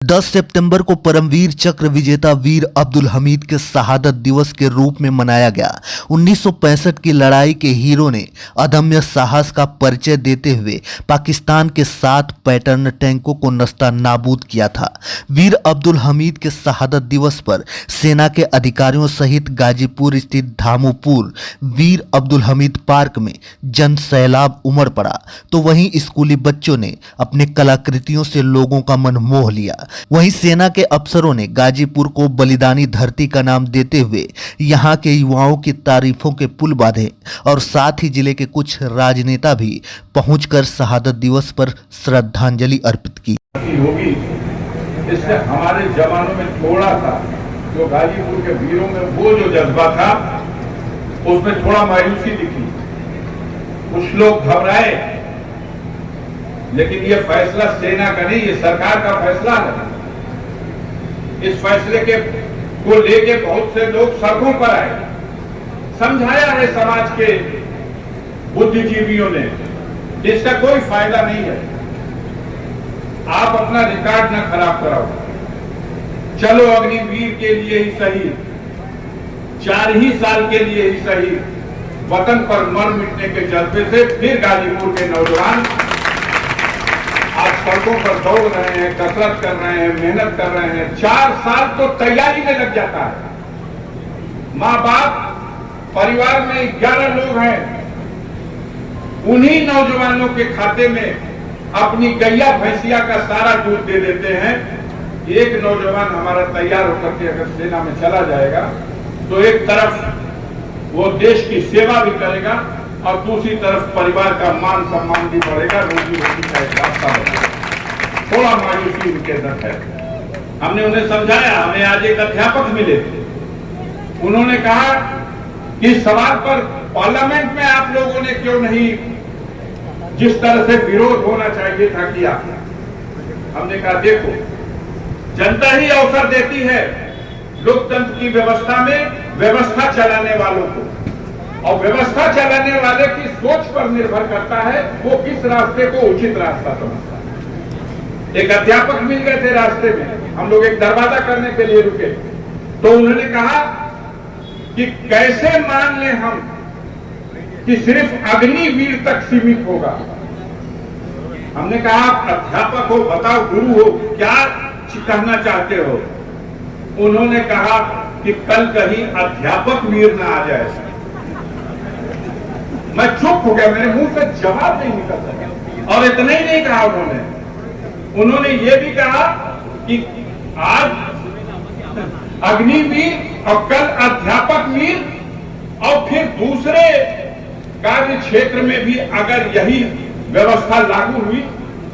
10 सितंबर को परमवीर चक्र विजेता वीर अब्दुल हमीद के शहादत दिवस के रूप में मनाया गया। 1965 की लड़ाई के हीरो ने अदम्य साहस का परिचय देते हुए पाकिस्तान के 7 पैटर्न टैंकों को नस्ता नाबूद किया था। वीर अब्दुल हमीद के शहादत दिवस पर सेना के अधिकारियों सहित गाजीपुर स्थित धामोपुर वीर अब्दुल हमीद पार्क में जन सैलाब उमड़ पड़ा, तो वहीं स्कूली बच्चों ने अपने कलाकृतियों से लोगों का मन मोह लिया। वहीं सेना के अफसरों ने गाजीपुर को बलिदानी धरती का नाम देते हुए यहां के युवाओं की तारीफों के पुल बांधे और साथ ही जिले के कुछ राजनेता भी पहुंचकर शहादत दिवस पर श्रद्धांजलि अर्पित की। होगी इससे हमारे जवानों में थोड़ा सा जो गाजीपुर के वीरों में वो जो जज्बा था उसमें थोड़ा मायूसी दिखी। कुछ लोग घबराए, लेकिन ये फैसला सेना का नहीं, ये सरकार का फैसला है। इस फैसले को लेके बहुत से लोग सड़कों पर आए, समझाया है समाज के बुद्धिजीवियों ने, इसका कोई फायदा नहीं है। आप अपना रिकॉर्ड न खराब कराओ। चलो अग्निवीर के लिए ही सही, 4 ही साल के लिए ही सही, वतन पर मर मिटने के जज्बे से फिर गाजीपुर के नौजवान आज सड़कों पर दौड़ रहे हैं, कसरत कर रहे हैं, मेहनत कर रहे हैं। 4 साल तो तैयारी में लग जाता है। माँ बाप, परिवार में 11 लोग हैं, उन्हीं नौजवानों के खाते में अपनी गैया भैंसिया का सारा दूध दे देते हैं। एक नौजवान हमारा तैयार होकर के अगर सेना में चला जाएगा तो एक तरफ वो देश की सेवा भी करेगा और दूसरी तरफ परिवार का मान सम्मान भी बढ़ेगा, रोजी रोटी का एक रास्ता बनेगा। थोड़ा मायूसी उनके अंदर है। हमने उन्हें समझाया। हमें आज एक अध्यापक मिले थे, उन्होंने कहा कि सवाल पर पार्लियामेंट में आप लोगों ने क्यों नहीं जिस तरह से विरोध होना चाहिए था किया। हमने कहा देखो, जनता ही अवसर देती है लोकतंत्र की व्यवस्था में व्यवस्था चलाने वालों को, और व्यवस्था चलाने वाले की सोच पर निर्भर करता है वो किस रास्ते को उचित रास्ता समझता है। एक अध्यापक मिल गए थे रास्ते में, हम लोग एक दरवाजा करने के लिए रुके, तो उन्होंने कहा कि कैसे मान लें हम कि सिर्फ अग्निवीर तक सीमित होगा। हमने कहा आप अध्यापक हो, बताओ गुरु हो, क्या कहना चाहते हो। उन्होंने कहा कि कल कहीं अध्यापक वीर ना आ जाए। मैं चुप हो गया, मेरे मुंह से जवाब नहीं निकल सका। और इतना ही नहीं कहा उन्होंने ये भी कहा कि आज अग्निवीर और कल अध्यापक वीर, और फिर दूसरे कार्य क्षेत्र में भी अगर यही व्यवस्था लागू हुई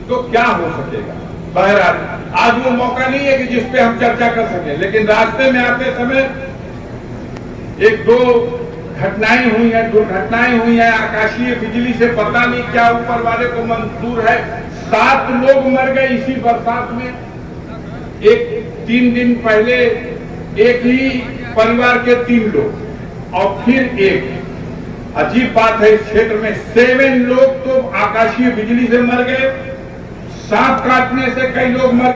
तो क्या हो सकेगा। बहरहाल आज वो मौका नहीं है कि जिस पे हम चर्चा कर सकें, लेकिन रास्ते में आते समय 1-2 घटनाएं हुई हैं, दुर्घटनाएं हुई हैं। आकाशीय बिजली से पता नहीं क्या ऊपर वाले को मंजूर है, 7 लोग मर गए इसी बरसात में। 3 दिन पहले एक ही परिवार के 3 लोग और फिर एक। अजीब बात है, इस क्षेत्र में 7 लोग तो आकाशीय बिजली से मर गए, सांप काटने से कई लोग मर